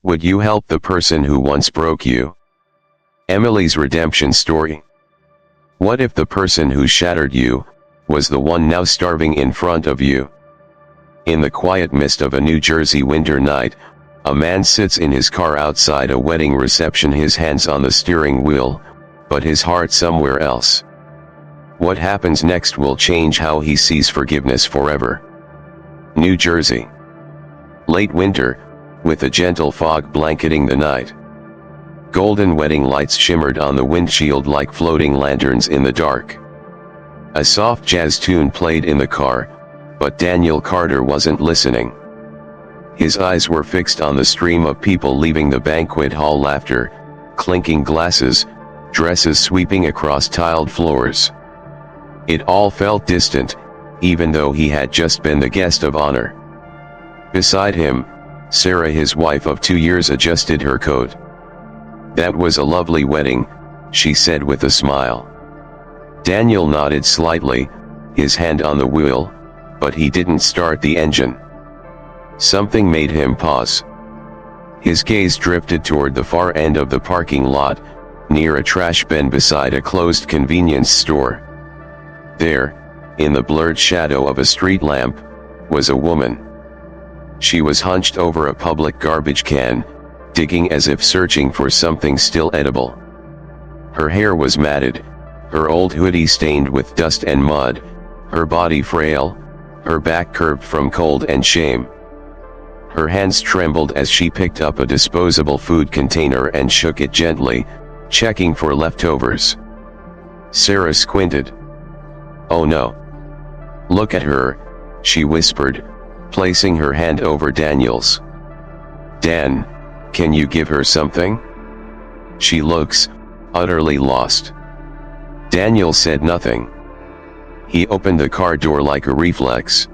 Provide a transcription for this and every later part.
Would you help the person who once broke you? Emily's redemption story. What if the person who shattered you was the one now starving in front of you? In the quiet mist of a New Jersey winter night, a man sits in his car outside a wedding reception, his hands on the steering wheel, but his heart somewhere else. What happens next will change how he sees forgiveness forever. New Jersey. Late winter, with a gentle fog blanketing the night. Golden wedding lights shimmered on the windshield like floating lanterns in the dark. A soft jazz tune played in the car, but Daniel Carter wasn't listening. His eyes were fixed on the stream of people leaving the banquet hall, laughter, clinking glasses, dresses sweeping across tiled floors. It all felt distant, even though he had just been the guest of honor. Beside him, Sarah, his wife of 2 years, adjusted her coat. "That was a lovely wedding," she said with a smile. Daniel nodded slightly, his hand on the wheel, but he didn't start the engine. Something made him pause. His gaze drifted toward the far end of the parking lot, near a trash bin beside a closed convenience store. There, in the blurred shadow of a street lamp, was a woman. She was hunched over a public garbage can, digging as if searching for something still edible. Her hair was matted, her old hoodie stained with dust and mud, her body frail, her back curved from cold and shame. Her hands trembled as she picked up a disposable food container and shook it gently, checking for leftovers. Sarah squinted. "Oh no. Look at her," she whispered, placing her hand over Daniel's. "Dan, can you give her something? She looks utterly lost." Daniel said nothing. He opened the car door like a reflex.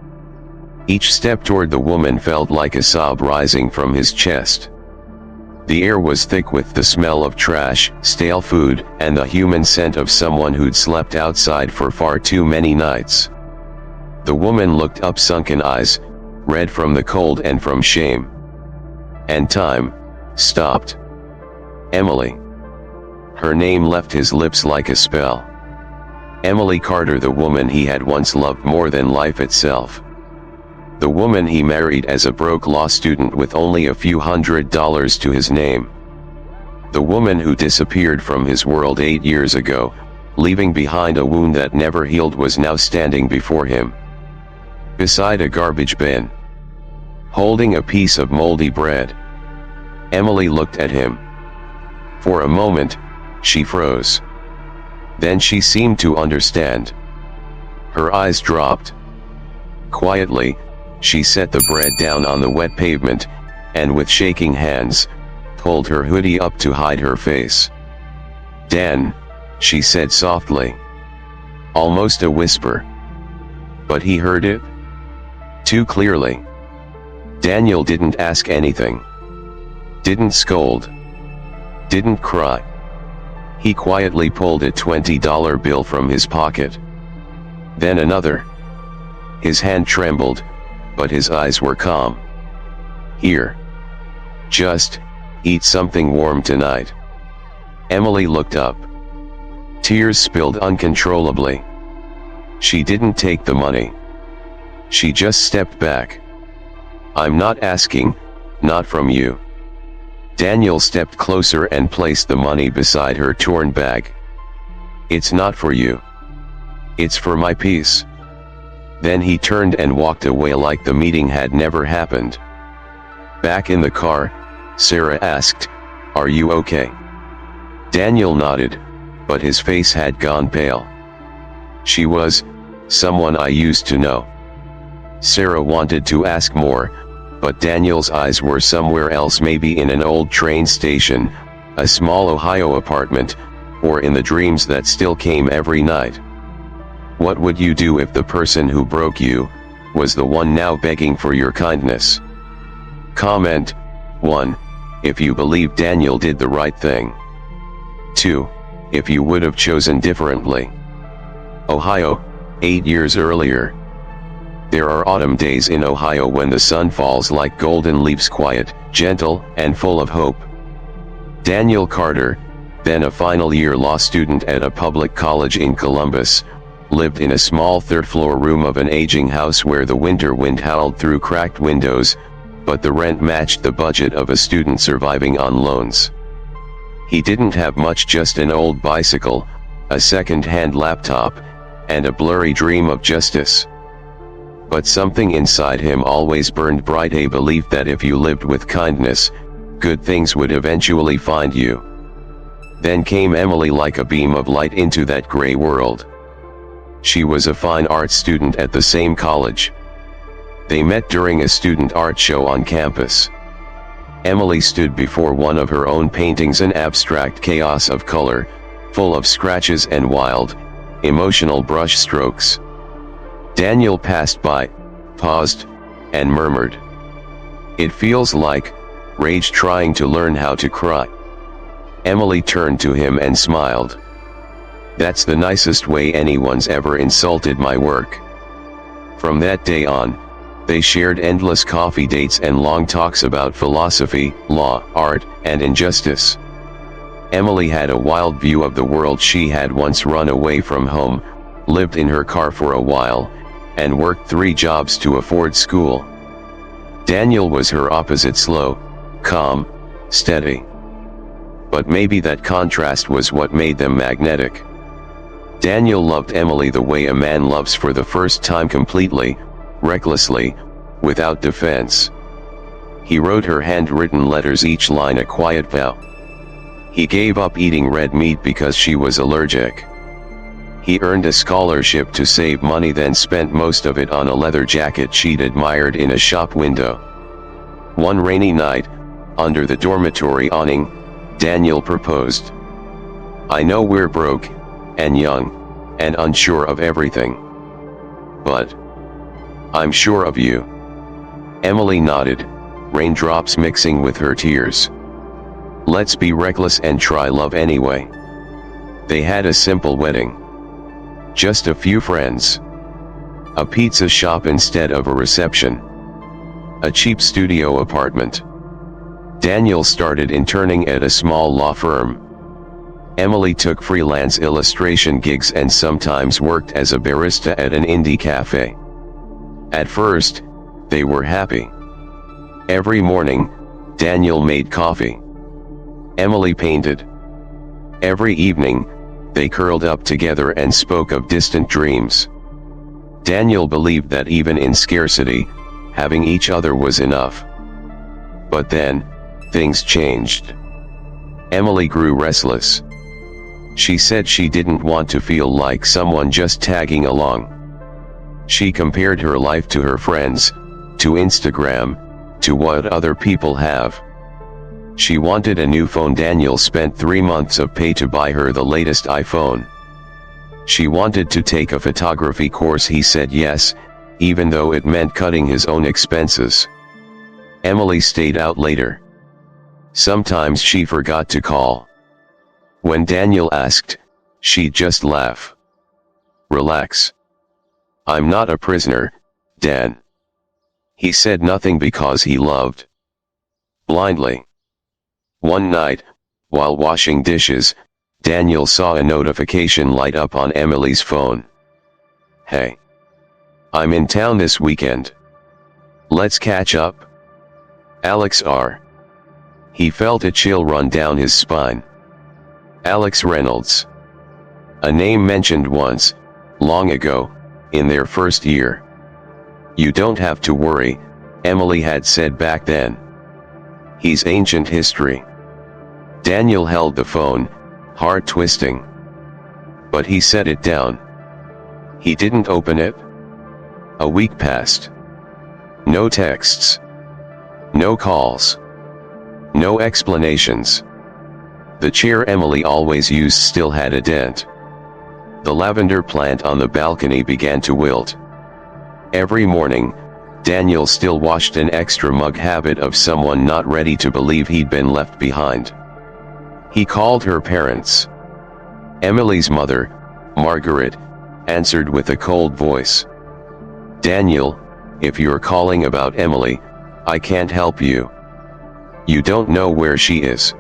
Each step toward the woman felt like a sob rising from his chest. The air was thick with the smell of trash, stale food, and the human scent of someone who'd slept outside for far too many nights. The woman looked up, sunken eyes, red from the cold and from shame. And time stopped. Emily. Her name left his lips like a spell. Emily Carter, the woman he had once loved more than life itself. The woman he married as a broke law student with only a few $100s to his name. The woman who disappeared from his world 8 years ago, leaving behind a wound that never healed, was now standing before him. Beside a garbage bin, holding a piece of moldy bread. Emily looked at him. For a moment, she froze. Then she seemed to understand. Her eyes dropped. Quietly, she set the bread down on the wet pavement, and with shaking hands, pulled her hoodie up to hide her face. "Dan," she said softly. Almost a whisper. But he heard it too clearly. Daniel didn't ask anything. Didn't scold. Didn't cry. He quietly pulled a $20 bill from his pocket. Then another. His hand trembled, but his eyes were calm. "Here. Just eat something warm tonight." Emily looked up. Tears spilled uncontrollably. She didn't take the money. She just stepped back. "I'm not asking, not from you." Daniel stepped closer and placed the money beside her torn bag. "It's not for you. It's for my peace." Then he turned and walked away like the meeting had never happened. Back in the car, Sarah asked, "Are you okay?" Daniel nodded, but his face had gone pale. "She was someone I used to know." Sarah wanted to ask more, but Daniel's eyes were somewhere else, maybe in an old train station, a small Ohio apartment, or in the dreams that still came every night. What would you do if the person who broke you was the one now begging for your kindness? Comment 1. If you believe Daniel did the right thing. 2. If you would have chosen differently. Ohio, 8 years earlier. There are autumn days in Ohio when the sun falls like golden leaves, quiet, gentle, and full of hope. Daniel Carter, then a final-year law student at a public college in Columbus, lived in a small third-floor room of an aging house where the winter wind howled through cracked windows, but the rent matched the budget of a student surviving on loans. He didn't have much, just an old bicycle, a second-hand laptop, and a blurry dream of justice. But something inside him always burned bright, a belief that if you lived with kindness, good things would eventually find you. Then came Emily like a beam of light into that gray world. She was a fine arts student at the same college. They met during a student art show on campus. Emily stood before one of her own paintings, an abstract chaos of color, full of scratches and wild, emotional brush strokes. Daniel passed by, paused, and murmured, "It feels like rage trying to learn how to cry." Emily turned to him and smiled. "That's the nicest way anyone's ever insulted my work." From that day on, they shared endless coffee dates and long talks about philosophy, law, art, and injustice. Emily had a wild view of the world. She had once run away from home, lived in her car for a while, and worked 3 jobs to afford school. Daniel was her opposite, slow, calm, steady. But maybe that contrast was what made them magnetic. Daniel loved Emily the way a man loves for the first time, completely, recklessly, without defense. He wrote her handwritten letters, each line a quiet vow. He gave up eating red meat because she was allergic. He earned a scholarship to save money, then spent most of it on a leather jacket she'd admired in a shop window. One rainy night, under the dormitory awning, Daniel proposed. "I know we're broke, and young, and unsure of everything. But I'm sure of you." Emily nodded, raindrops mixing with her tears. "Let's be reckless and try love anyway." They had a simple wedding. Just a few friends. A pizza shop instead of a reception. A cheap studio apartment. Daniel started interning at a small law firm. Emily took freelance illustration gigs and sometimes worked as a barista at an indie cafe. At first, they were happy. Every morning, Daniel made coffee. Emily painted. Every evening, they curled up together and spoke of distant dreams. Daniel believed that even in scarcity, having each other was enough. But then, things changed. Emily grew restless. She said she didn't want to feel like someone just tagging along. She compared her life to her friends, to Instagram, to what other people have. She wanted a new phone. Daniel spent 3 months of pay to buy her the latest iPhone. She wanted to take a photography course. He said yes, even though it meant cutting his own expenses. Emily stayed out later. Sometimes she forgot to call. When Daniel asked, she'd just laugh. "Relax. I'm not a prisoner, Dan." He said nothing because he loved blindly. One night, while washing dishes, Daniel saw a notification light up on Emily's phone. "Hey. I'm in town this weekend. Let's catch up?" Alex R. He felt a chill run down his spine. Alex Reynolds. A name mentioned once, long ago, in their first year. "You don't have to worry," Emily had said back then. "He's ancient history." Daniel held the phone, heart twisting. But he set it down. He didn't open it. A week passed. No texts. No calls. No explanations. The chair Emily always used still had a dent. The lavender plant on the balcony began to wilt. Every morning, Daniel still washed, an extra mug habit of someone not ready to believe he'd been left behind. He called her parents. Emily's mother, Margaret, answered with a cold voice. "Daniel, if you're calling about Emily, I can't help you. You don't know where she is.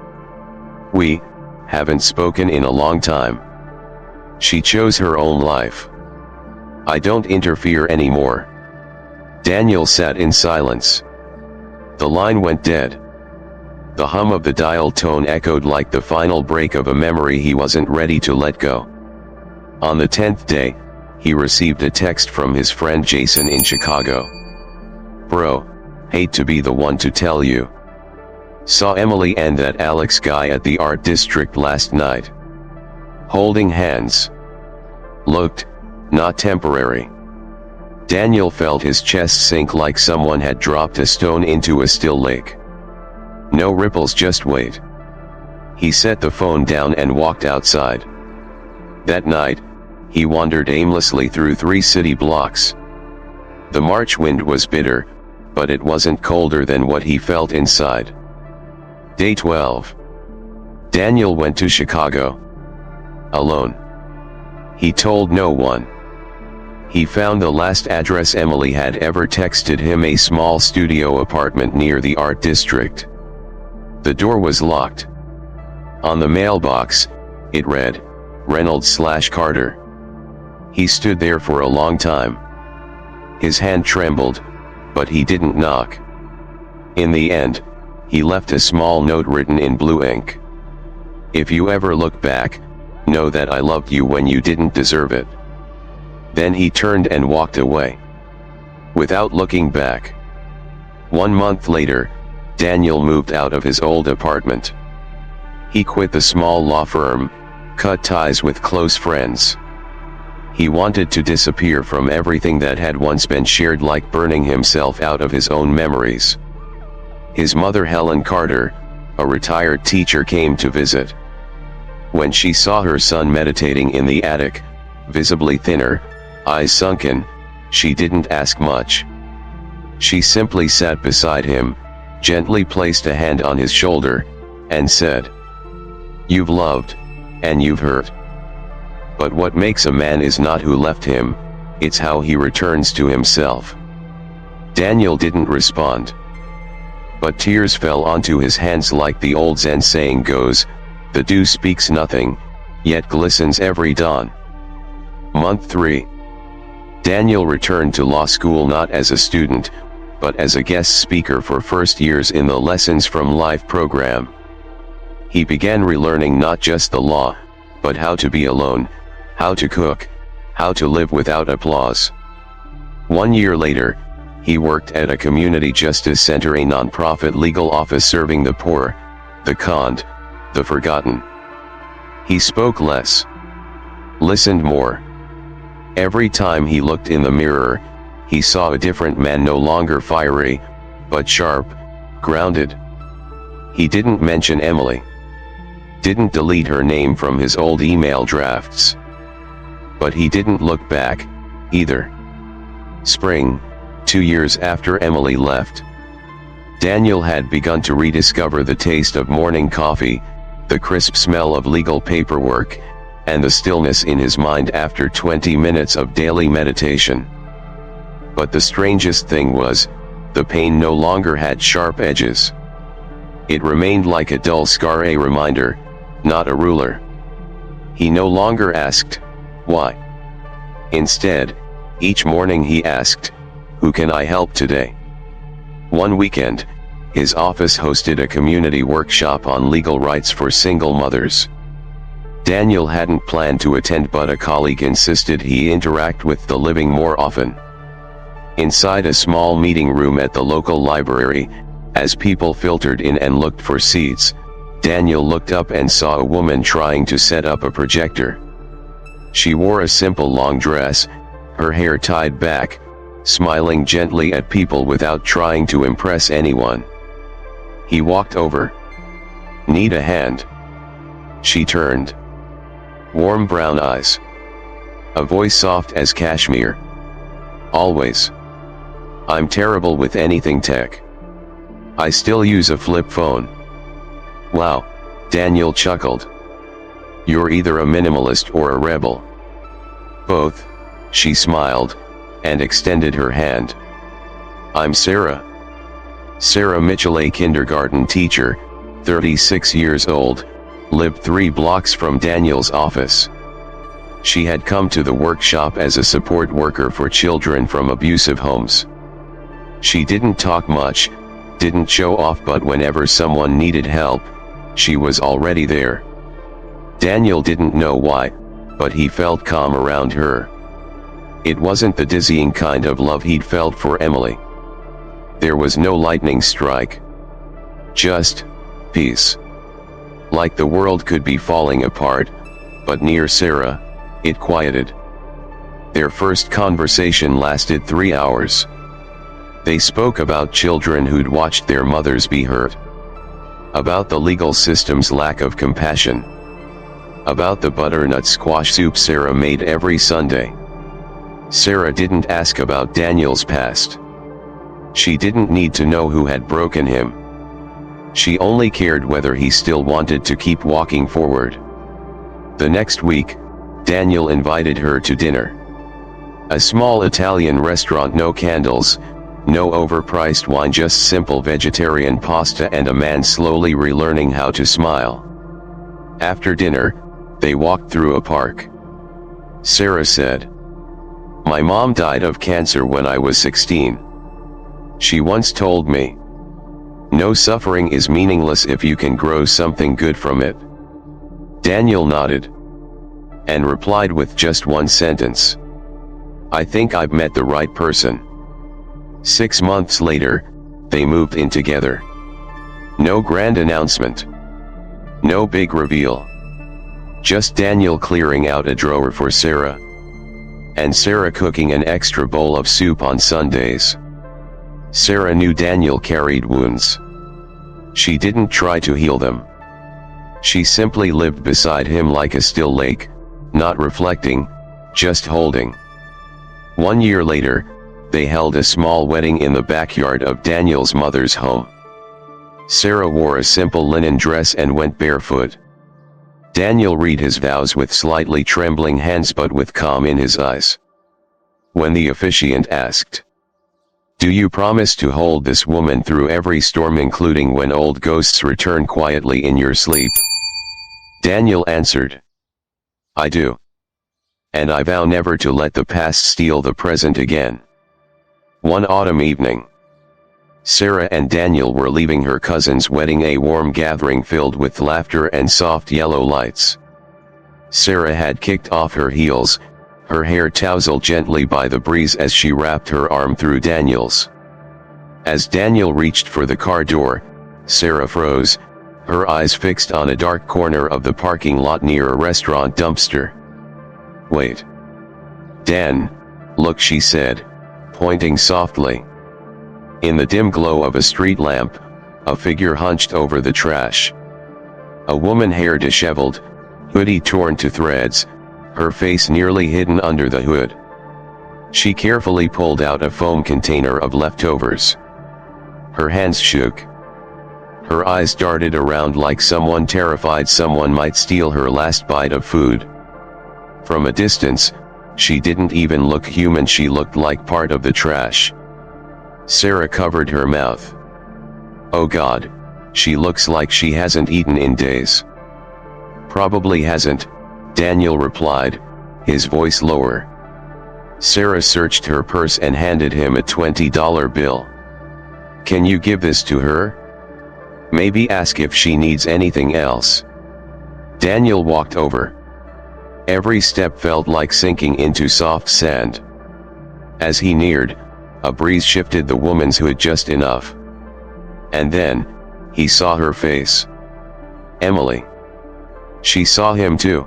We haven't spoken in a long time. She chose her own life. I don't interfere anymore." Daniel sat in silence. The line went dead. The hum of the dial tone echoed like the final break of a memory he wasn't ready to let go. On the 10th day, he received a text from his friend Jason in Chicago. "Bro, hate to be the one to tell you. Saw Emily and that Alex guy at the art district last night. Holding hands. Looked, not temporary." Daniel felt his chest sink like someone had dropped a stone into a still lake. No ripples, just weight. He set the phone down and walked outside. That night, he wandered aimlessly through 3 city blocks. The March wind was bitter, but it wasn't colder than what he felt inside. Day 12. Daniel went to Chicago. Alone. He told no one. He found the last address Emily had ever texted him, a small studio apartment near the art district. The door was locked. On the mailbox, it read, Reynolds/Carter. He stood there for a long time. His hand trembled, but he didn't knock. In the end, he left a small note written in blue ink. "If you ever look back, know that I loved you when you didn't deserve it." Then he turned and walked away. Without looking back. 1 month later, Daniel moved out of his old apartment. He quit the small law firm, cut ties with close friends. He wanted to disappear from everything that had once been shared, like burning himself out of his own memories. His mother, Helen Carter, a retired teacher, came to visit. When she saw her son meditating in the attic, visibly thinner, eyes sunken, she didn't ask much. She simply sat beside him, gently placed a hand on his shoulder, and said, "You've loved, and you've hurt. But what makes a man is not who left him, it's how he returns to himself." Daniel didn't respond. But tears fell onto his hands, like the old Zen saying goes, "The dew speaks nothing, yet glistens every dawn." Month 3. Daniel returned to law school not as a student, but as a guest speaker for first years in the Lessons from Life program. He began relearning not just the law, but how to be alone, how to cook, how to live without applause. 1 year later, he worked at a community justice center, a nonprofit legal office serving the poor, the conned, the forgotten. He spoke less, listened more. Every time he looked in the mirror, he saw a different man, no longer fiery, but sharp, grounded. He didn't mention Emily. Didn't delete her name from his old email drafts. But he didn't look back, either. Spring, 2 years after Emily left. Daniel had begun to rediscover the taste of morning coffee, the crisp smell of legal paperwork, and the stillness in his mind after 20 minutes of daily meditation. But the strangest thing was, the pain no longer had sharp edges. It remained like a dull scar, a reminder, not a ruler. He no longer asked, "Why?" Instead, each morning he asked, "Who can I help today?" One weekend, his office hosted a community workshop on legal rights for single mothers. Daniel hadn't planned to attend, but a colleague insisted he interact with the living more often. Inside a small meeting room at the local library, as people filtered in and looked for seats, Daniel looked up and saw a woman trying to set up a projector. She wore a simple long dress, her hair tied back, smiling gently at people without trying to impress anyone. He walked over. "Need a hand?" She turned. Warm brown eyes. A voice soft as cashmere. "Always. I'm terrible with anything tech. I still use a flip phone." "Wow," Daniel chuckled. "You're either a minimalist or a rebel." "Both," she smiled, and extended her hand. I'm Sarah. Sarah Mitchell, a kindergarten teacher, 36 years old, lived 3 blocks from Daniel's office. She had come to the workshop as a support worker for children from abusive homes. She didn't talk much, didn't show off, but whenever someone needed help, she was already there. Daniel didn't know why, but he felt calm around her. It wasn't the dizzying kind of love he'd felt for Emily. There was no lightning strike. Just peace. Like the world could be falling apart, but near Sarah, it quieted. Their first conversation lasted 3 hours. They spoke about children who'd watched their mothers be hurt. About the legal system's lack of compassion. About the butternut squash soup Sarah made every Sunday. Sarah didn't ask about Daniel's past. She didn't need to know who had broken him. She only cared whether he still wanted to keep walking forward. The next week, Daniel invited her to dinner. A small Italian restaurant, no candles, no overpriced wine, just simple vegetarian pasta and a man slowly relearning how to smile. After dinner, they walked through a park. Sarah said, "My mom died of cancer when I was 16. She once told me, no suffering is meaningless if you can grow something good from it." Daniel nodded and replied with just one sentence, "I think I've met the right person." 6 months later, they moved in together. No grand announcement. No big reveal. Just Daniel clearing out a drawer for Sarah. And Sarah cooking an extra bowl of soup on Sundays. Sarah knew Daniel carried wounds. She didn't try to heal them. She simply lived beside him like a still lake, not reflecting, just holding. 1 year later, they held a small wedding in the backyard of Daniel's mother's home. Sarah wore a simple linen dress and went barefoot. Daniel read his vows with slightly trembling hands but with calm in his eyes. When the officiant asked, "Do you promise to hold this woman through every storm, including when old ghosts return quietly in your sleep?" Daniel answered, "I do. And I vow never to let the past steal the present again." One autumn evening, Sarah and Daniel were leaving her cousin's wedding, a warm gathering filled with laughter and soft yellow lights. Sarah had kicked off her heels, her hair tousled gently by the breeze as she wrapped her arm through Daniel's. As Daniel reached for the car door, Sarah froze, her eyes fixed on a dark corner of the parking lot near a restaurant dumpster. "Wait. Dan, look," she said, pointing softly. In the dim glow of a street lamp, a figure hunched over the trash. A woman, hair disheveled, hoodie torn to threads, her face nearly hidden under the hood. She carefully pulled out a foam container of leftovers. Her hands shook. Her eyes darted around like someone terrified someone might steal her last bite of food. From a distance, she didn't even look human, she looked like part of the trash. Sarah covered her mouth. "Oh God, she looks like she hasn't eaten in days." "Probably hasn't," Daniel replied, his voice lower. Sarah searched her purse and handed him a $20 bill. "Can you give this to her? Maybe ask if she needs anything else." Daniel walked over. Every step felt like sinking into soft sand. As he neared, a breeze shifted the woman's hood just enough. And then, he saw her face. Emily. She saw him too.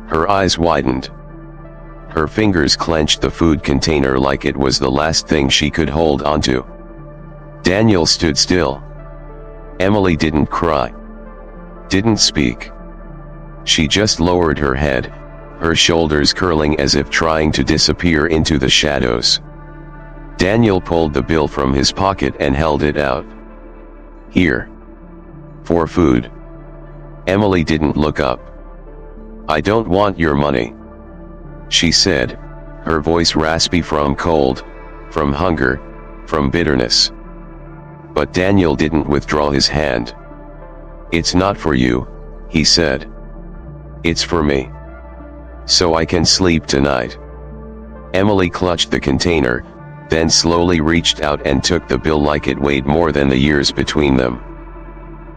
Her eyes widened. Her fingers clenched the food container like it was the last thing she could hold onto. Daniel stood still. Emily didn't cry. Didn't speak. She just lowered her head, her shoulders curling as if trying to disappear into the shadows. Daniel pulled the bill from his pocket and held it out. "Here. For food." Emily didn't look up. "I don't want your money," she said, her voice raspy from cold, from hunger, from bitterness. But Daniel didn't withdraw his hand. "It's not for you," he said. "It's for me. So I can sleep tonight." Emily clutched the container, then slowly reached out and took the bill like it weighed more than the years between them.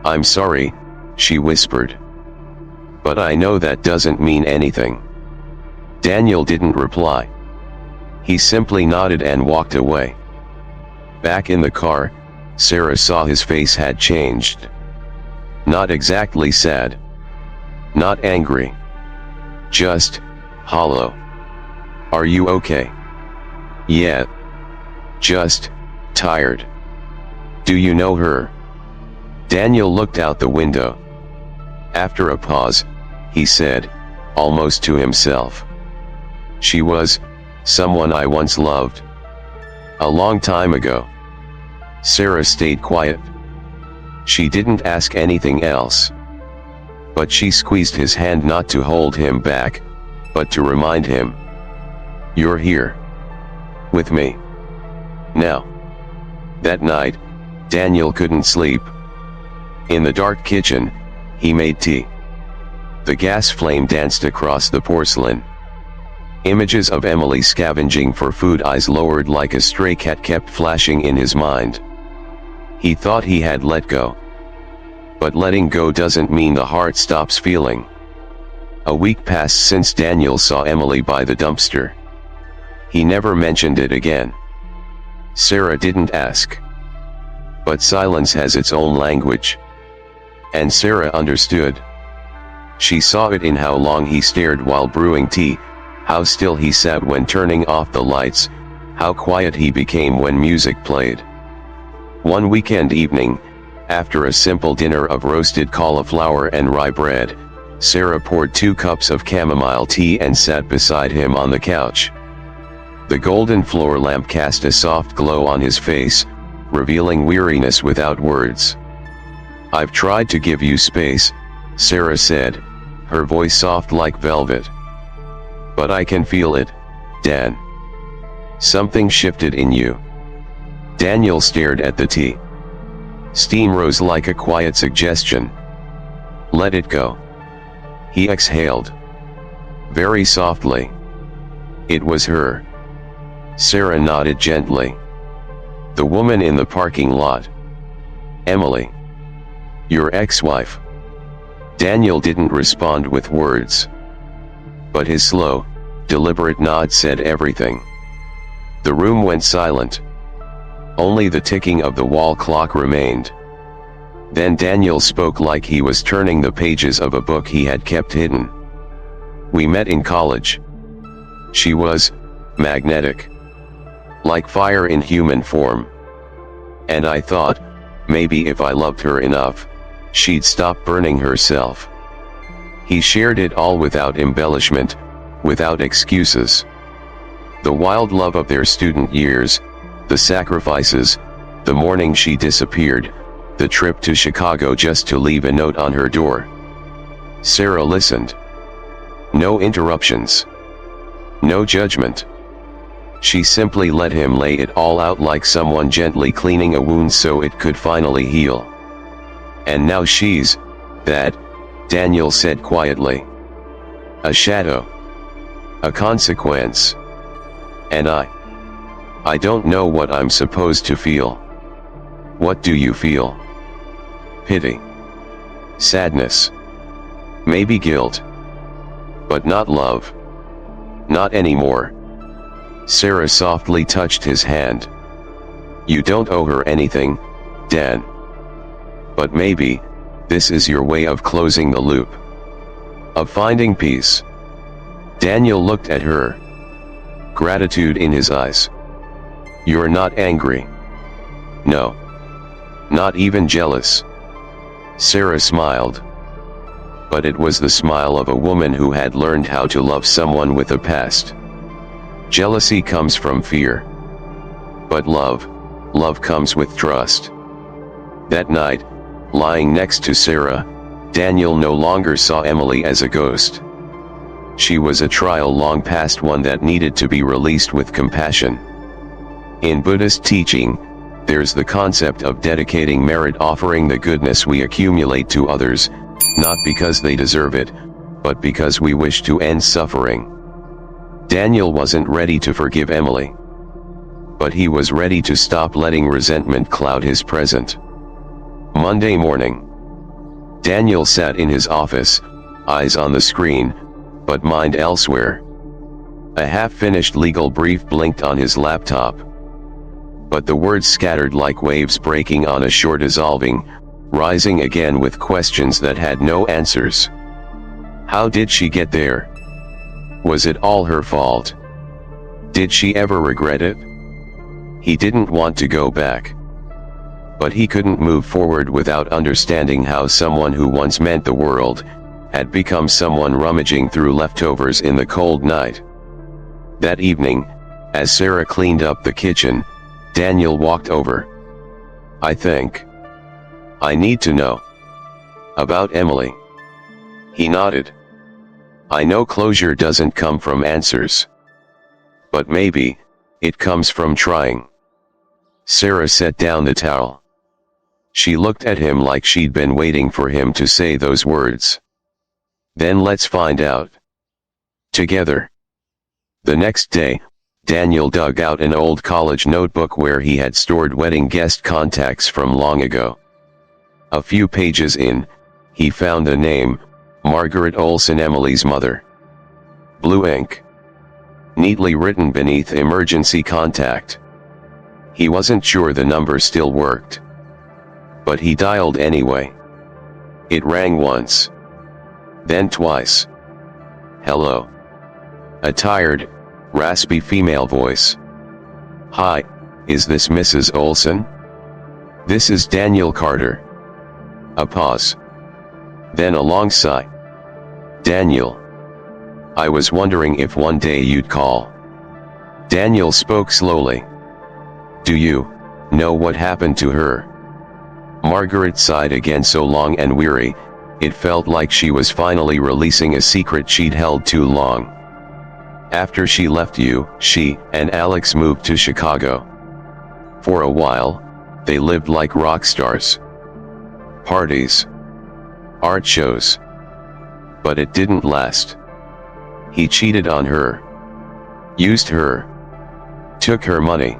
"I'm sorry," she whispered. "But I know that doesn't mean anything." Daniel didn't reply. He simply nodded and walked away. Back in the car, Sarah saw his face had changed. Not exactly sad. Not angry. Just hollow. "Are you okay?" "Yeah. Just tired." "Do you know her?" Daniel looked out the window. After a pause, he said, almost to himself, "She was someone I once loved. A long time ago." Sarah stayed quiet. She didn't ask anything else. But she squeezed his hand not to hold him back, but to remind him. "You're here. With me. Now." That night, Daniel couldn't sleep. In the dark kitchen, he made tea. The gas flame danced across the porcelain. Images of Emily scavenging for food, eyes lowered like a stray cat, kept flashing in his mind. He thought he had let go. But letting go doesn't mean the heart stops feeling. A week passed since Daniel saw Emily by the dumpster. He never mentioned it again. Sarah didn't ask. But silence has its own language. And Sarah understood. She saw it in how long he stared while brewing tea, how still he sat when turning off the lights, how quiet he became when music played. One weekend evening, after a simple dinner of roasted cauliflower and rye bread, Sarah poured 2 cups of chamomile tea and sat beside him on the couch. The golden floor lamp cast a soft glow on his face, revealing weariness without words. "I've tried to give you space," Sarah said, her voice soft like velvet. "But I can feel it, Dan. Something shifted in you." Daniel stared at the tea. Steam rose like a quiet suggestion. "Let it go." He exhaled. Very softly. It was her. Sarah nodded gently. "The woman in the parking lot." "Emily. Your ex-wife." Daniel didn't respond with words. But his slow, deliberate nod said everything. The room went silent. Only the ticking of the wall clock remained. Then Daniel spoke like he was turning the pages of a book he had kept hidden. "We met in college. She was magnetic. Like fire in human form. And I thought, maybe if I loved her enough, she'd stop burning herself." He shared it all without embellishment, without excuses. The wild love of their student years, the sacrifices, the morning she disappeared, the trip to Chicago just to leave a note on her door. Sarah listened. No interruptions. No judgment. She simply let him lay it all out like someone gently cleaning a wound so it could finally heal. "And now she's that," Daniel said quietly. "A shadow. A consequence. And I don't know what I'm supposed to feel." "What do you feel?" "Pity. Sadness. Maybe guilt. But not love. Not anymore." Sarah softly touched his hand. "You don't owe her anything, Dan. But maybe, this is your way of closing the loop. Of finding peace." Daniel looked at her. Gratitude in his eyes. "You're not angry?" "No. Not even jealous." Sarah smiled. But it was the smile of a woman who had learned how to love someone with a past. Jealousy comes from fear. But love comes with trust. That night, lying next to Sarah, Daniel no longer saw Emily as a ghost. She was a trial long past, one that needed to be released with compassion. In Buddhist teaching, there's the concept of dedicating merit, offering the goodness we accumulate to others, not because they deserve it, but because we wish to end suffering. Daniel wasn't ready to forgive Emily, but he was ready to stop letting resentment cloud his present. Monday morning. Daniel sat in his office, eyes on the screen, but mind elsewhere. A half-finished legal brief blinked on his laptop, but the words scattered like waves breaking on a shore, dissolving, rising again with questions that had no answers. How did she get there? Was it all her fault? Did she ever regret it? He didn't want to go back, but he couldn't move forward without understanding how someone who once meant the world had become someone rummaging through leftovers in the cold night. That evening, as Sarah cleaned up the kitchen, Daniel walked over. I need to know about Emily. He nodded. I know closure doesn't come from answers, but maybe it comes from trying. Sarah set down the towel. She looked at him like she'd been waiting for him to say those words. Then let's find out together. The next day, Daniel dug out an old college notebook where he had stored wedding guest contacts from long ago. A few pages in, he found the name, Margaret Olson, Emily's mother. Blue ink, neatly written beneath emergency contact. He wasn't sure the number still worked, but he dialed anyway. It rang once, then twice. Hello. A tired, raspy female voice. Hi, is this Mrs. Olson? This is Daniel Carter. A pause. Then a long sigh. Daniel. I was wondering if one day you'd call. Daniel spoke slowly. Do you know what happened to her? Margaret sighed again, so long and weary, it felt like she was finally releasing a secret she'd held too long. After she left you, she and Alex moved to Chicago. For a while, they lived like rock stars. Parties, art shows. But it didn't last. He cheated on her, used her, took her money,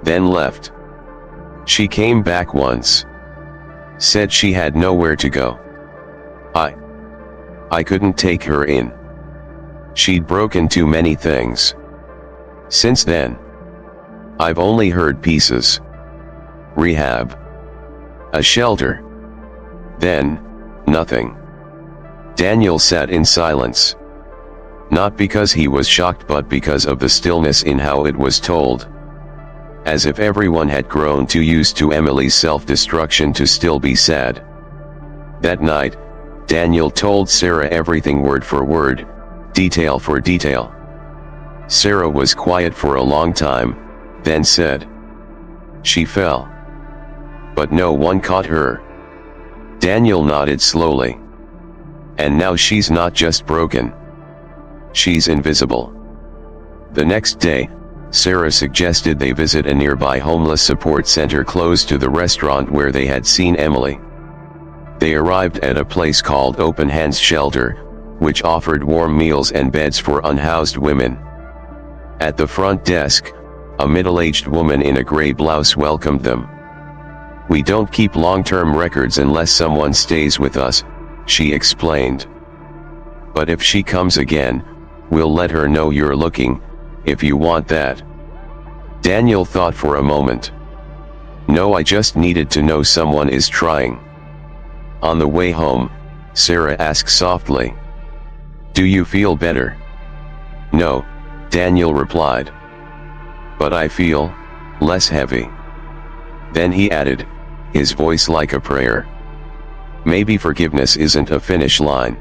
then left. She came back once, said she had nowhere to go. I couldn't take her in. She'd broken too many things. Since then, I've only heard pieces. Rehab, a shelter, then nothing. Daniel sat in silence. Not because he was shocked, but because of the stillness in how it was told. As if everyone had grown too used to Emily's self-destruction to still be sad. That night, Daniel told Sarah everything word for word, detail for detail. Sarah was quiet for a long time, then said, she fell, but no one caught her. Daniel nodded slowly. And now she's not just broken. She's invisible. The next day, Sarah suggested they visit a nearby homeless support center close to the restaurant where they had seen Emily. They arrived at a place called Open Hands Shelter, which offered warm meals and beds for unhoused women. At the front desk, a middle-aged woman in a gray blouse welcomed them. We don't keep long-term records unless someone stays with us, she explained. But if she comes again, we'll let her know you're looking, if you want that. Daniel thought for a moment. No, I just needed to know someone is trying. On the way home, Sarah asked softly, do you feel better? No, Daniel replied. But I feel less heavy. Then he added, his voice like a prayer. Maybe forgiveness isn't a finish line.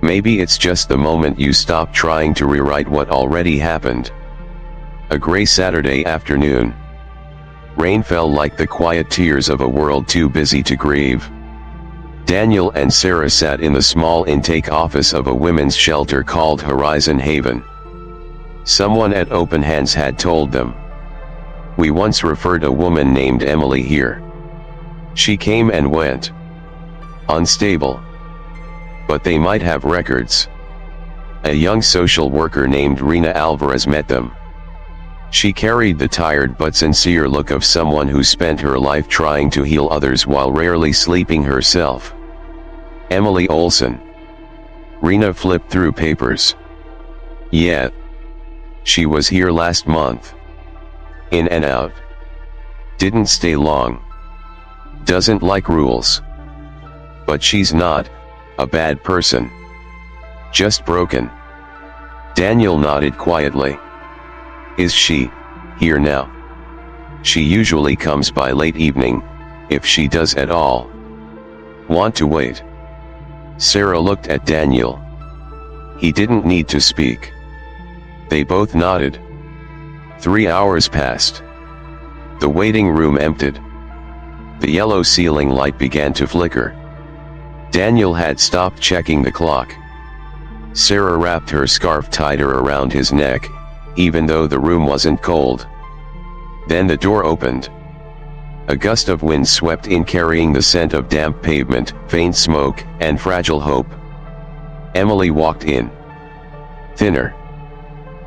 Maybe it's just the moment you stop trying to rewrite what already happened. A gray Saturday afternoon. Rain fell like the quiet tears of a world too busy to grieve. Daniel and Sarah sat in the small intake office of a women's shelter called Horizon Haven. Someone at Open Hands had told them, We once referred a woman named Emily here. She came and went. Unstable. But they might have records. A young social worker named Rena Alvarez met them. She carried the tired but sincere look of someone who spent her life trying to heal others while rarely sleeping herself. Emily Olson. Rena flipped through papers. Yeah. She was here last month. In and out. Didn't stay long. Doesn't like rules. But she's not a bad person. Just broken. Daniel nodded quietly. Is she here now? She usually comes by late evening, if she does at all. Want to wait? Sarah looked at Daniel. He didn't need to speak. They both nodded. 3 hours passed. The waiting room emptied. The yellow ceiling light began to flicker. Daniel had stopped checking the clock. Sarah wrapped her scarf tighter around his neck, even though the room wasn't cold. Then the door opened. A gust of wind swept in, carrying the scent of damp pavement, faint smoke, and fragile hope. Emily walked in. Thinner.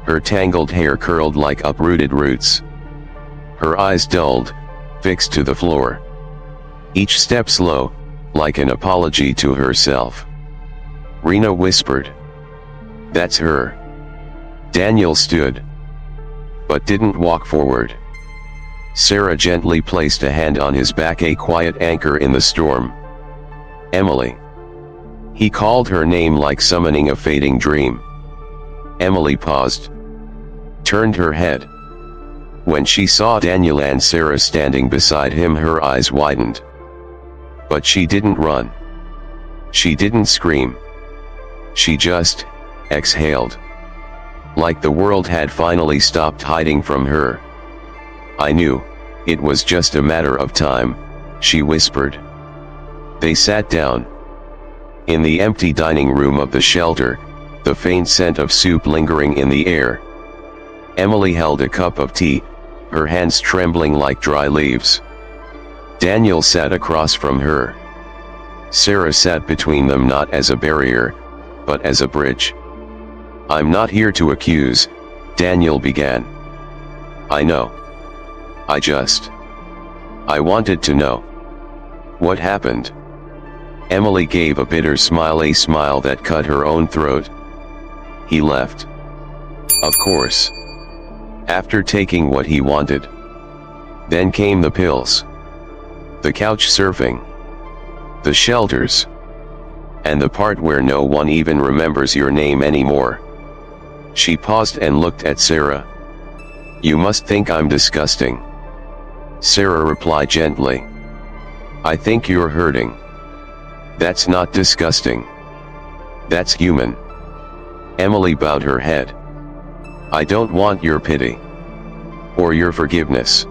Her tangled hair curled like uprooted roots. Her eyes dulled, fixed to the floor. Each step slow, like an apology to herself. Rena whispered. That's her. Daniel stood. But didn't walk forward. Sarah gently placed a hand on his back, a quiet anchor in the storm. Emily. He called her name like summoning a fading dream. Emily paused. Turned her head. When she saw Daniel and Sarah standing beside him, her eyes widened. But she didn't run. She didn't scream. She just exhaled. Like the world had finally stopped hiding from her. I knew it was just a matter of time, she whispered. They sat down. In the empty dining room of the shelter, the faint scent of soup lingering in the air. Emily held a cup of tea, her hands trembling like dry leaves. Daniel sat across from her. Sarah sat between them, not as a barrier, but as a bridge. I'm not here to accuse, Daniel began. I know. I wanted to know. What happened? Emily gave a bitter smile, a smile that cut her own throat. He left. Of course. After taking what he wanted. Then came the pills. The couch surfing. The shelters. And the part where no one even remembers your name anymore. She paused and looked at Sarah. You must think I'm disgusting. Sarah replied gently. I think you're hurting. That's not disgusting. That's human. Emily bowed her head. I don't want your pity. Or your forgiveness.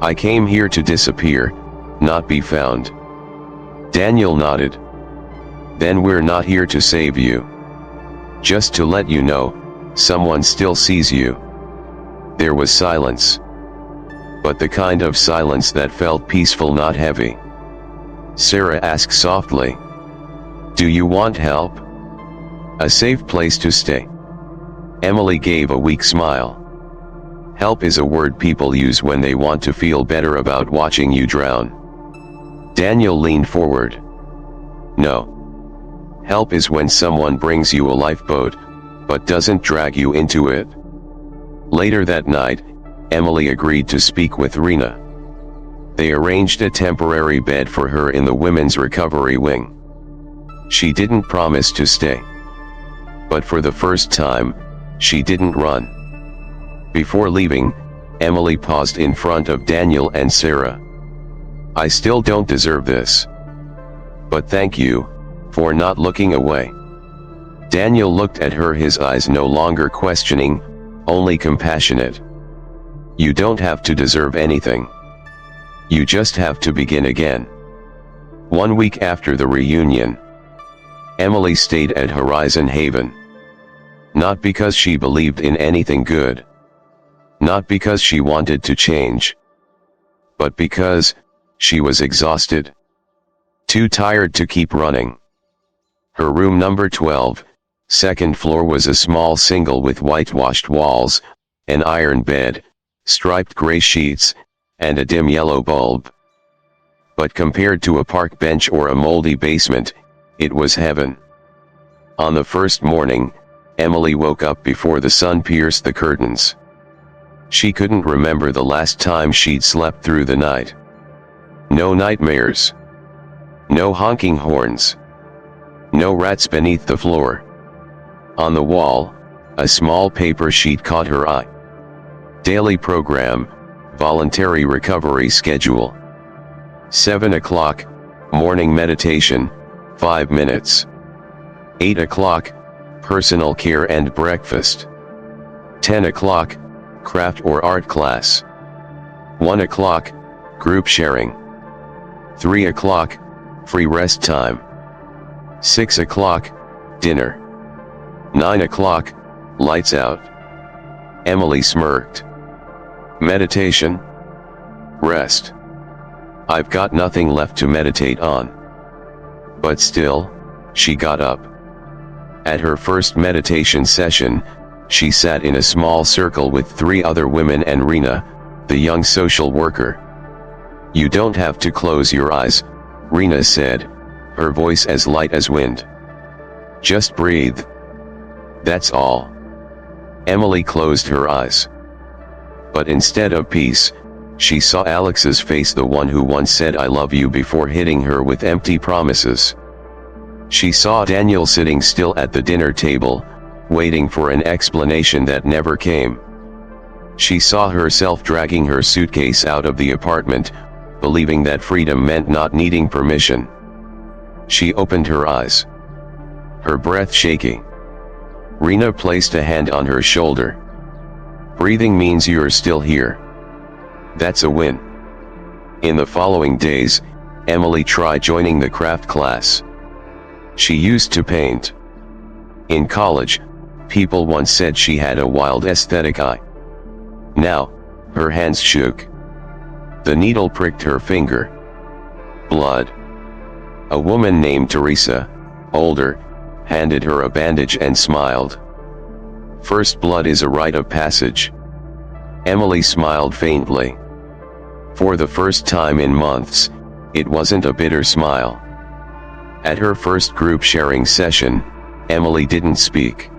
I came here to disappear, not be found. Daniel nodded. Then we're not here to save you. Just to let you know, someone still sees you. There was silence. But the kind of silence that felt peaceful, not heavy. Sarah asked softly. Do you want help? A safe place to stay? Emily gave a weak smile. Help is a word people use when they want to feel better about watching you drown. Daniel leaned forward. No. Help is when someone brings you a lifeboat, but doesn't drag you into it. Later that night, Emily agreed to speak with Rena. They arranged a temporary bed for her in the women's recovery wing. She didn't promise to stay. But for the first time, she didn't run. Before leaving, Emily paused in front of Daniel and Sarah. I still don't deserve this. But thank you for not looking away. Daniel looked at her, his eyes no longer questioning, only compassionate. You don't have to deserve anything. You just have to begin again. 1 week after the reunion, Emily stayed at Horizon Haven. Not because she believed in anything good, Not because she wanted to change, but because she was exhausted. Too tired to keep running. Her room number 12, second floor, was a small single with whitewashed walls, an iron bed, striped gray sheets, and a dim yellow bulb. But compared to a park bench or a moldy basement, it was heaven. On the first morning, Emily woke up before the sun pierced the curtains. She couldn't remember the last time she'd slept through the night. No nightmares. No honking horns. No rats beneath the floor. On the wall, a small paper sheet caught her eye. Daily program, voluntary recovery schedule. 7 o'clock, morning meditation, 5 minutes. 8 o'clock, personal care and breakfast. 10 o'clock, craft or art class. 1 o'clock, group sharing. 3 o'clock, free rest time. 6 o'clock, dinner. 9 o'clock, lights out. Emily smirked. Meditation? Rest. I've got nothing left to meditate on. But still, she got up. At her first meditation session, she sat in a small circle with 3 other women and Rena, the young social worker. You don't have to close your eyes, Rena said, her voice as light as wind. Just breathe. That's all. Emily closed her eyes. But instead of peace, she saw Alex's face, the one who once said I love you before hitting her with empty promises. She saw Daniel sitting still at the dinner table, waiting for an explanation that never came. She saw herself dragging her suitcase out of the apartment, believing that freedom meant not needing permission. She opened her eyes. Her breath shaking. Rena placed a hand on her shoulder. Breathing means you're still here. That's a win. In the following days, Emily tried joining the craft class. She used to paint. In college, people once said she had a wild aesthetic eye. Now, her hands shook. The needle pricked her finger. Blood. A woman named Teresa, older, handed her a bandage and smiled. First blood is a rite of passage. Emily smiled faintly. For the first time in months, it wasn't a bitter smile. At her first group sharing session, Emily didn't speak.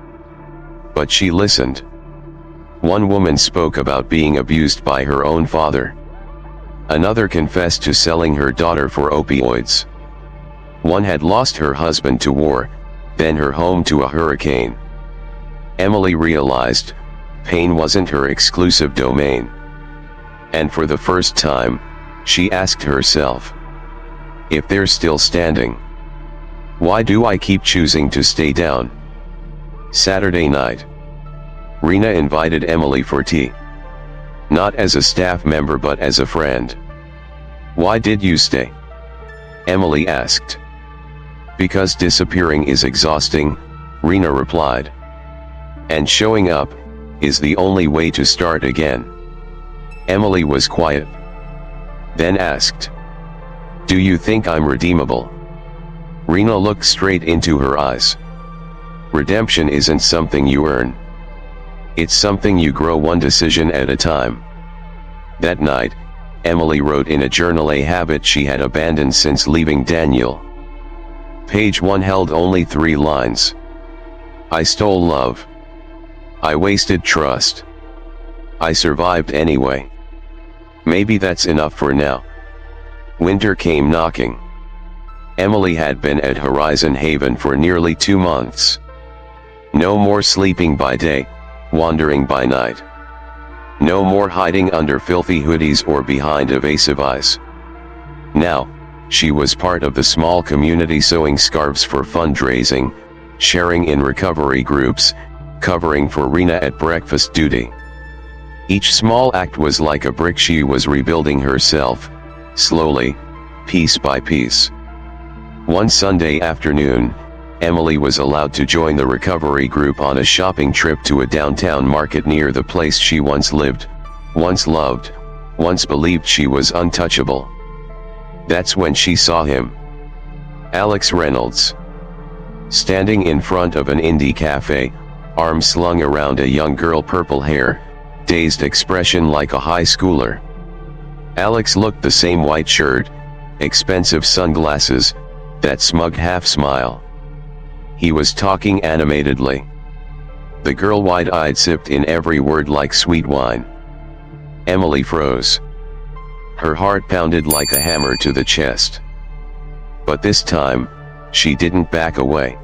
But she listened. One woman spoke about being abused by her own father. Another confessed to selling her daughter for opioids. One had lost her husband to war, then her home to a hurricane. Emily realized, pain wasn't her exclusive domain. And for the first time, she asked herself, if they're still standing, why do I keep choosing to stay down? Saturday night. Rena invited Emily for tea. Not as a staff member but as a friend. Why did you stay? Emily asked. Because disappearing is exhausting, Rena replied. And showing up is the only way to start again. Emily was quiet. Then asked, do you think I'm redeemable? Rena looked straight into her eyes. Redemption isn't something you earn. It's something you grow one decision at a time. That night, Emily wrote in a journal a habit she had abandoned since leaving Daniel. Page 1 held only 3 lines. I stole love. I wasted trust. I survived anyway. Maybe that's enough for now. Winter came knocking. Emily had been at Horizon Haven for nearly 2 months. No more sleeping by day, wandering by night. No more hiding under filthy hoodies or behind evasive eyes. Now, she was part of the small community sewing scarves for fundraising, sharing in recovery groups, covering for Rena at breakfast duty. Each small act was like a brick she was rebuilding herself, slowly, piece by piece. One Sunday afternoon, Emily was allowed to join the recovery group on a shopping trip to a downtown market near the place she once lived, once loved, once believed she was untouchable. That's when she saw him. Alex Reynolds. Standing in front of an indie cafe, arms slung around a young girl, purple hair, dazed expression like a high schooler. Alex looked the same: white shirt, expensive sunglasses, that smug half smile. He was talking animatedly. The girl, wide-eyed, sipped in every word like sweet wine. Emily froze. Her heart pounded like a hammer to the chest. But this time, she didn't back away.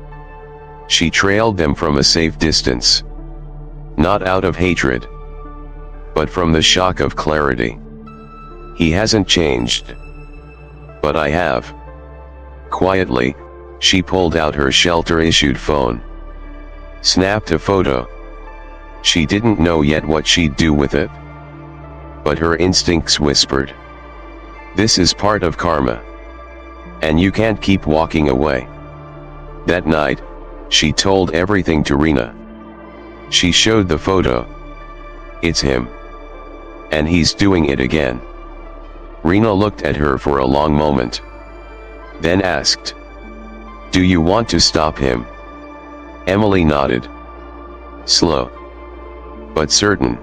She trailed them from a safe distance. Not out of hatred, but from the shock of clarity. He hasn't changed. But I have. Quietly, she pulled out her shelter-issued phone. Snapped a photo. She didn't know yet what she'd do with it. But her instincts whispered, "This is part of karma. And you can't keep walking away." That night, she told everything to Rena. She showed the photo. "It's him. And he's doing it again." Rena looked at her for a long moment. Then asked, "Do you want to stop him?" Emily nodded. Slow. But certain.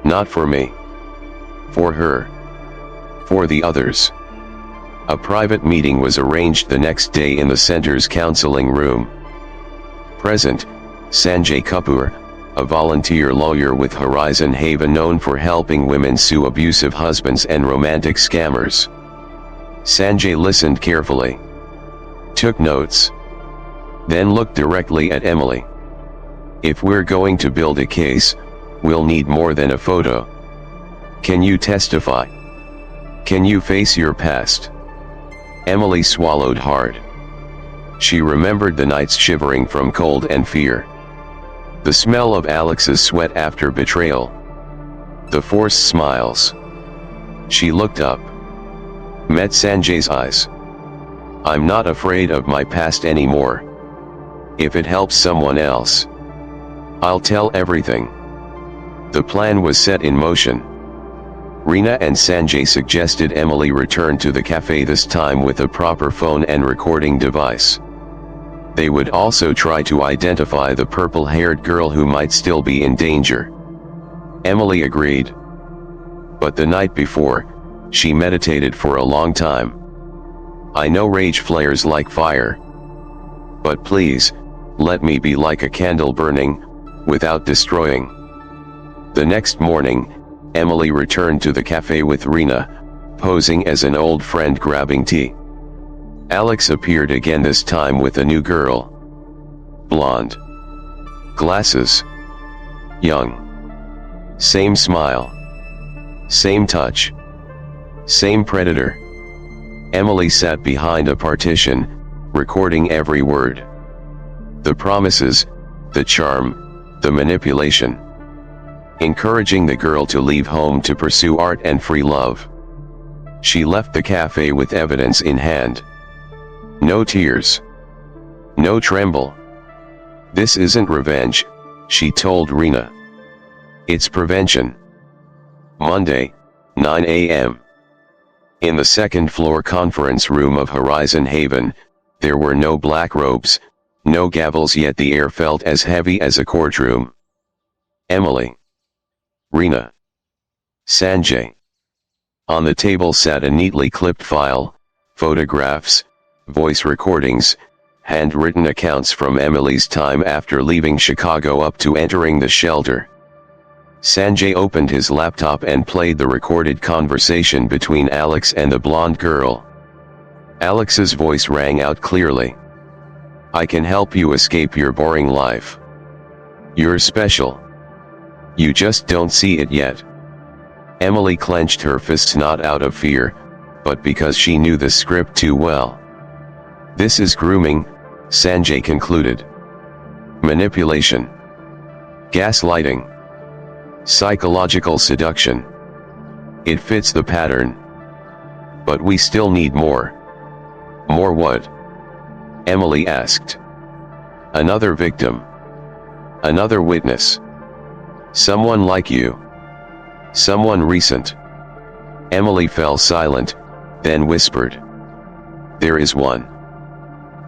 "Not for me. For her. For the others." A private meeting was arranged the next day in the center's counseling room. Present, Sanjay Kapoor, a volunteer lawyer with Horizon Haven known for helping women sue abusive husbands and romantic scammers. Sanjay listened carefully. Took notes. Then looked directly at Emily. "If we're going to build a case, we'll need more than a photo. Can you testify? Can you face your past?" Emily swallowed hard. She remembered the nights shivering from cold and fear. The smell of Alex's sweat after betrayal. The forced smiles. She looked up. Met Sanjay's eyes. "I'm not afraid of my past anymore. If it helps someone else, I'll tell everything." The plan was set in motion. Rena and Sanjay suggested Emily return to the cafe, this time with a proper phone and recording device. They would also try to identify the purple-haired girl who might still be in danger. Emily agreed. But the night before, she meditated for a long time. "I know rage flares like fire. But please, let me be like a candle burning, without destroying." The next morning, Emily returned to the cafe with Rena, posing as an old friend grabbing tea. Alex appeared again, this time with a new girl. Blonde. Glasses. Young. Same smile. Same touch. Same predator. Emily sat behind a partition, recording every word. The promises, the charm, the manipulation. Encouraging the girl to leave home to pursue art and free love. She left the cafe with evidence in hand. No tears. No tremble. "This isn't revenge," she told Rena. "It's prevention." Monday, 9 a.m. In the second-floor conference room of Horizon Haven, there were no black robes, no gavels, yet the air felt as heavy as a courtroom. Emily. Rena. Sanjay. On the table sat a neatly clipped file, photographs, voice recordings, handwritten accounts from Emily's time after leaving Chicago up to entering the shelter. Sanjay opened his laptop and played the recorded conversation between Alex and the blonde girl. Alex's voice rang out clearly. "I can help you escape your boring life. You're special. You just don't see it yet." Emily clenched her fists, not out of fear, but because she knew the script too well. "This is grooming," Sanjay concluded. "Manipulation. Gaslighting. Psychological seduction. It fits the pattern. But we still need more." "More what?" Emily asked. "Another victim. Another witness. Someone like you." Someone recent. Emily fell silent, then whispered. There is one.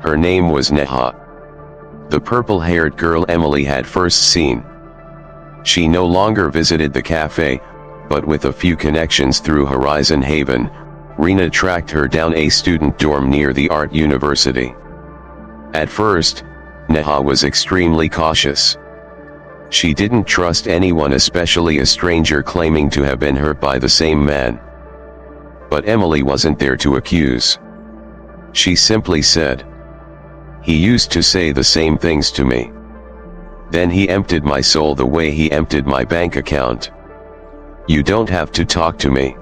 Her name was Neha. The purple-haired girl Emily had first seen. She no longer visited the cafe, but with a few connections through Horizon Haven, Rena tracked her down a student dorm near the Art University. At first, Neha was extremely cautious. She didn't trust anyone, especially a stranger claiming to have been hurt by the same man. But Emily wasn't there to accuse. She simply said, "He used to say the same things to me. Then he emptied my soul the way he emptied my bank account. You don't have to talk to me.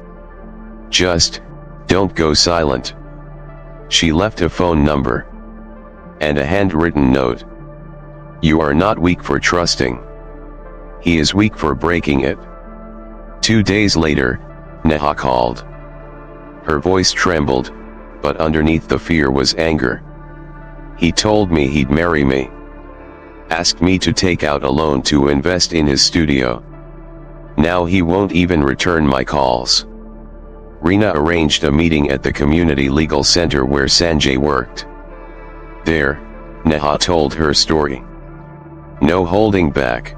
Just, don't go silent." She left a phone number and a handwritten note. "You are not weak for trusting. He is weak for breaking it." 2 days later, Neha called. Her voice trembled, but underneath the fear was anger. "He told me he'd marry me. Asked me to take out a loan to invest in his studio. Now he won't even return my calls." Rena arranged a meeting at the community legal center where Sanjay worked. There, Neha told her story. No holding back.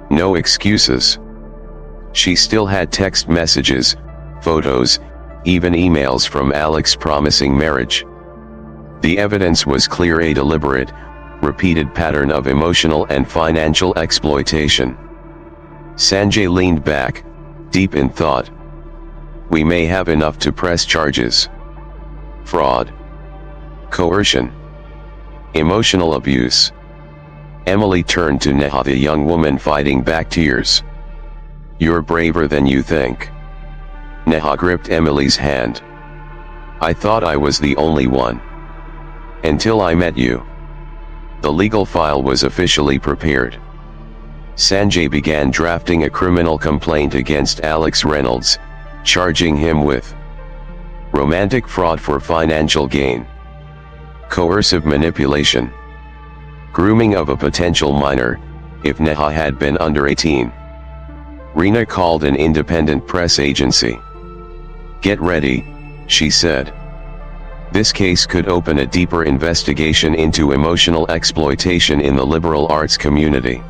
No excuses. She still had text messages, photos, even emails from Alex promising marriage. The evidence was clear: a deliberate, repeated pattern of emotional and financial exploitation. Sanjay leaned back, deep in thought. We may have enough to press charges. Fraud. Coercion. Emotional abuse. Emily turned to Neha, the young woman fighting back tears. "You're braver than you think." Neha gripped Emily's hand. "I thought I was the only one. Until I met you." The legal file was officially prepared. Sanjay began drafting a criminal complaint against Alex Reynolds, charging him with romantic fraud for financial gain, coercive manipulation, grooming of a potential minor, if Neha had been under 18. Rena called an independent press agency. "Get ready," she said. "This case could open a deeper investigation into emotional exploitation in the liberal arts community."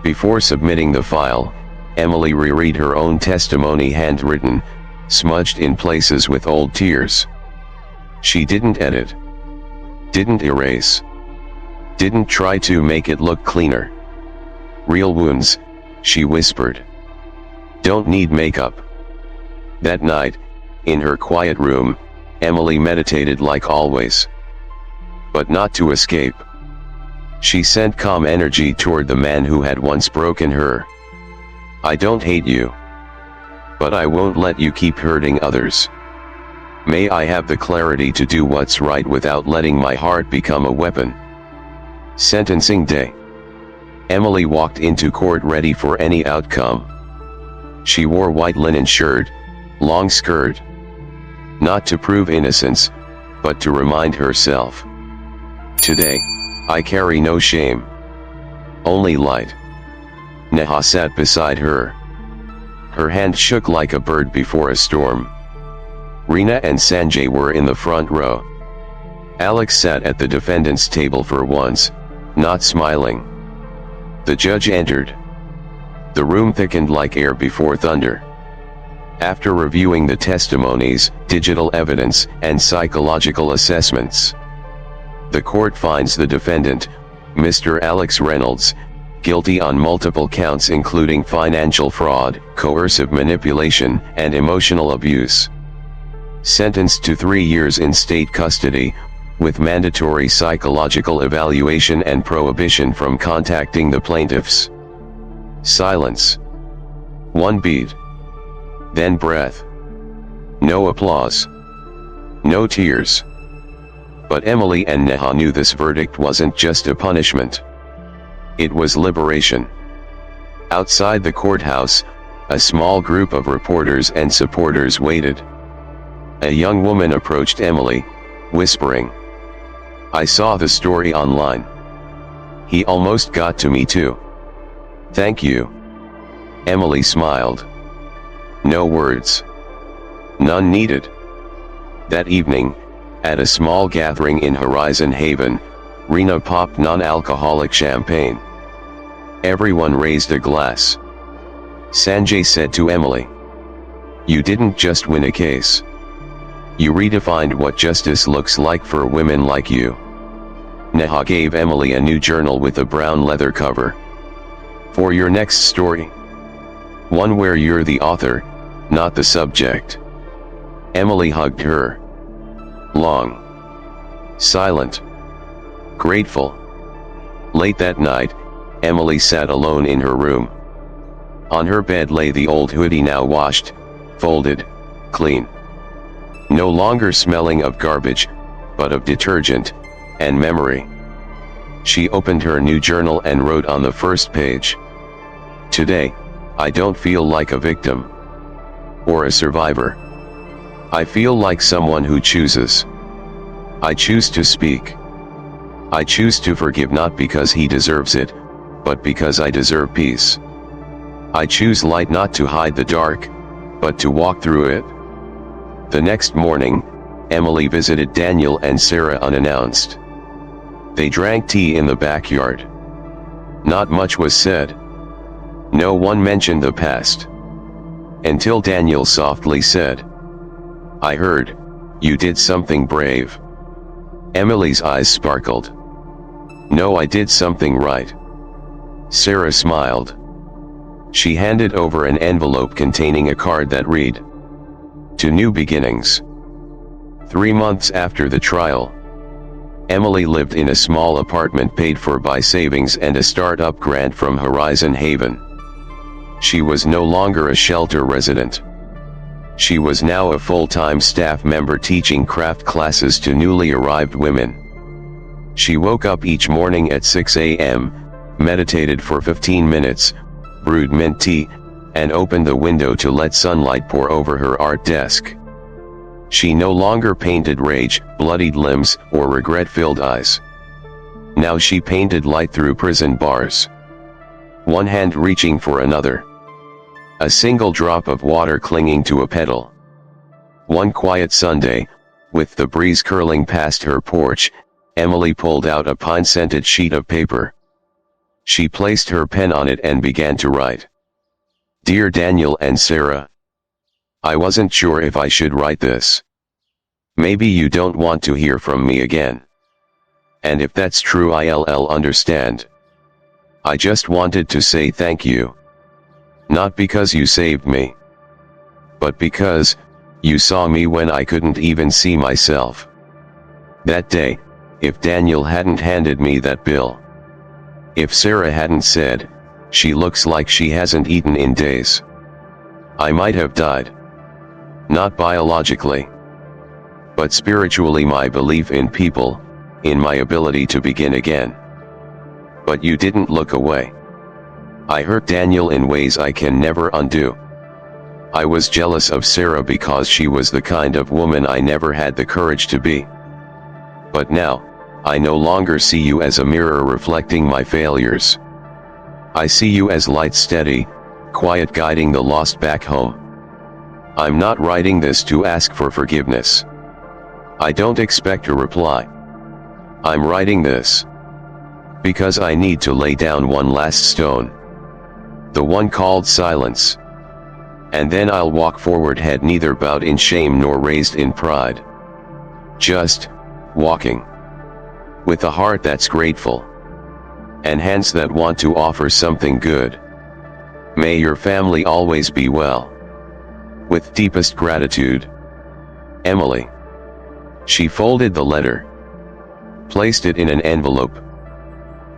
Before submitting the file, Emily reread her own testimony, handwritten, smudged in places with old tears. She didn't edit. Didn't erase. Didn't try to make it look cleaner. "Real wounds," she whispered. "Don't need makeup." That night, in her quiet room, Emily meditated like always. But not to escape. She sent calm energy toward the man who had once broken her. "I don't hate you. But I won't let you keep hurting others. May I have the clarity to do what's right without letting my heart become a weapon." Sentencing day. Emily walked into court ready for any outcome. She wore white linen shirt, long skirt. Not to prove innocence, but to remind herself. "Today, I carry no shame. Only light." Neha sat beside her. Her hand shook like a bird before a storm. Rena and Sanjay were in the front row. Alex sat at the defendant's table for once, not smiling. The judge entered. The room thickened like air before thunder. After reviewing the testimonies, digital evidence, and psychological assessments, the court finds the defendant, Mr. Alex Reynolds, guilty on multiple counts including financial fraud, coercive manipulation, and emotional abuse. Sentenced to 3 years in state custody, with mandatory psychological evaluation and prohibition from contacting the plaintiffs. Silence. One beat. Then breath. No applause. No tears. But Emily and Neha knew this verdict wasn't just a punishment. It was liberation. Outside the courthouse, a small group of reporters and supporters waited. A young woman approached Emily, whispering, "I saw the story online. He almost got to me too." "Thank you." Emily smiled. No words. None needed. That evening, at a small gathering in Horizon Haven, Rena popped non-alcoholic champagne. Everyone raised a glass. Sanjay said to Emily, "You didn't just win a case. You redefined what justice looks like for women like you." Neha gave Emily a new journal with a brown leather cover. "For your next story. One where you're the author, not the subject." Emily hugged her. Long. Silent. Grateful. Late that night, Emily sat alone in her room. On her bed lay the old hoodie, now washed, folded, clean. No longer smelling of garbage, but of detergent and memory. She opened her new journal and wrote on the first page, "Today, I don't feel like a victim or a survivor. I feel like someone who chooses. I choose to speak. I choose to forgive, not because he deserves it, but because I deserve peace. I choose light, not to hide the dark, but to walk through it." The next morning, Emily visited Daniel and Sarah unannounced. They drank tea in the backyard. Not much was said. No one mentioned the past. Until Daniel softly said, "I heard, you did something brave." Emily's eyes sparkled. "No, I did something right." Sarah smiled. She handed over an envelope containing a card that read, "To New Beginnings." 3 months after the trial, Emily lived in a small apartment paid for by savings and a start-up grant from Horizon Haven. She was no longer a shelter resident. She was now a full-time staff member teaching craft classes to newly arrived women. She woke up each morning at 6 a.m., meditated for 15 minutes, brewed mint tea, and opened the window to let sunlight pour over her art desk. She no longer painted rage, bloodied limbs, or regret-filled eyes. Now she painted light through prison bars. One hand reaching for another. A single drop of water clinging to a petal. One quiet Sunday, with the breeze curling past her porch, Emily pulled out a pine-scented sheet of paper. She placed her pen on it and began to write. "Dear Daniel and Sarah, I wasn't sure if I should write this. Maybe you don't want to hear from me again. And if that's true, I'll understand. I just wanted to say thank you. Not because you saved me, but because you saw me when I couldn't even see myself. That day, if Daniel hadn't handed me that bill, if Sarah hadn't said, 'She looks like she hasn't eaten in days,' I might have died. Not biologically, but spiritually, my belief in people, in my ability to begin again. But you didn't look away. I hurt Daniel in ways I can never undo. I was jealous of Sarah because she was the kind of woman I never had the courage to be. But now, I no longer see you as a mirror reflecting my failures. I see you as light, steady, quiet, guiding the lost back home. I'm not writing this to ask for forgiveness. I don't expect a reply. I'm writing this because I need to lay down one last stone. The one called silence. And then I'll walk forward, head neither bowed in shame nor raised in pride. Just walking. With a heart that's grateful. And hands that want to offer something good. May your family always be well. With deepest gratitude, Emily." She folded the letter. Placed it in an envelope.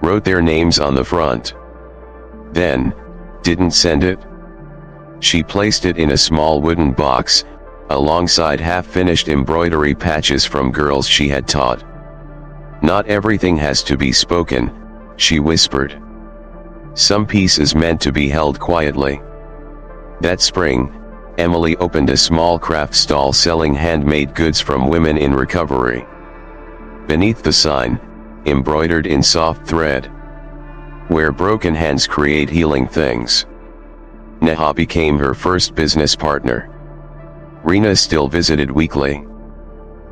Wrote their names on the front. Then, didn't send it. She placed it in a small wooden box, alongside half-finished embroidery patches from girls she had taught. "Not everything has to be spoken," she whispered. "Some peace is meant to be held quietly." That spring, Emily opened a small craft stall selling handmade goods from women in recovery. Beneath the sign, embroidered in soft thread, "Where broken hands create healing things," Neha became her first business partner. Reena still visited weekly.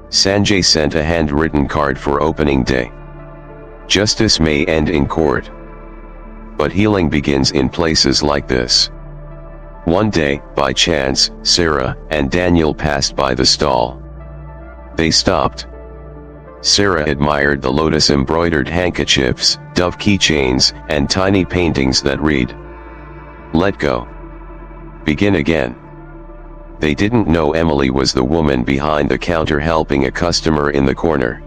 Sanjay sent a handwritten card for opening day. Justice may end in court, but healing begins in places like this. One day, by chance, Sarah and Daniel passed by the stall. They stopped. Sarah admired the lotus-embroidered handkerchiefs, dove keychains, and tiny paintings that read, "Let go. Begin again." They didn't know Emily was the woman behind the counter helping a customer in the corner.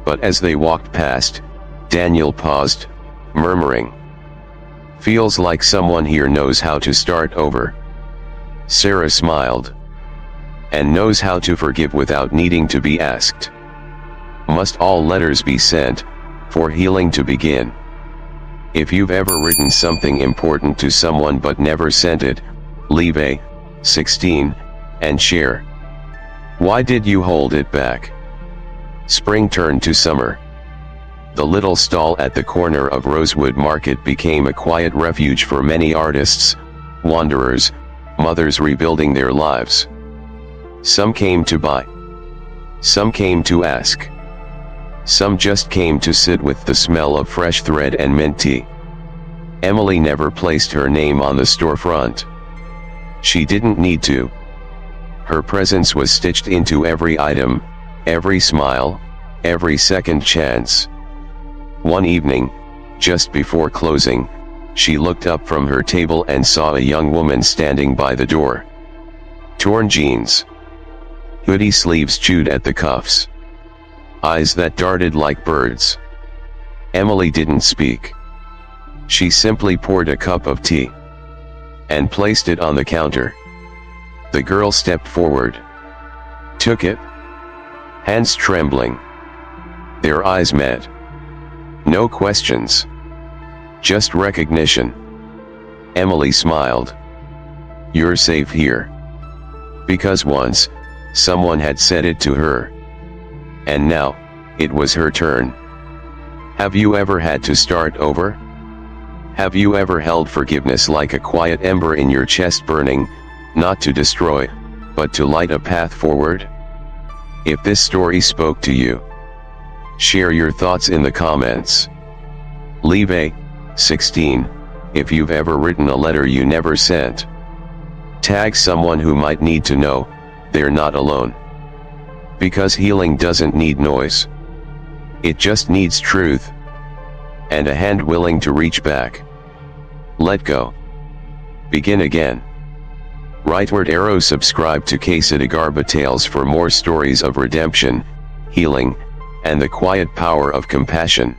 But as they walked past, Daniel paused, murmuring, "Feels like someone here knows how to start over." Sarah smiled. "And knows how to forgive without needing to be asked." Must all letters be sent, for healing to begin? If you've ever written something important to someone but never sent it, leave a 16 and share. Why did you hold it back? Spring turned to summer. The little stall at the corner of Rosewood Market became a quiet refuge for many artists, wanderers, mothers rebuilding their lives. Some came to buy. Some came to ask. Some just came to sit with the smell of fresh thread and mint tea. Emily never placed her name on the storefront. She didn't need to. Her presence was stitched into every item, every smile, every second chance. One evening, just before closing, she looked up from her table and saw a young woman standing by the door. Torn jeans. Hoodie sleeves chewed at the cuffs. Eyes that darted like birds. Emily didn't speak. She simply poured a cup of tea and placed it on the counter. The girl stepped forward, took it, hands trembling. Their eyes met. No questions, just recognition. Emily smiled. "You're safe here." Because once, someone had said it to her. And now, it was her turn. Have you ever had to start over? Have you ever held forgiveness like a quiet ember in your chest burning, not to destroy, but to light a path forward? If this story spoke to you, share your thoughts in the comments. Leave a 16 if you've ever written a letter you never sent. Tag someone who might need to know they're not alone. Because healing doesn't need noise. It just needs truth. And a hand willing to reach back. Let go. Begin again. Rightward arrow. Subscribe to Ksitigarbha Tales for more stories of redemption, healing, and the quiet power of compassion.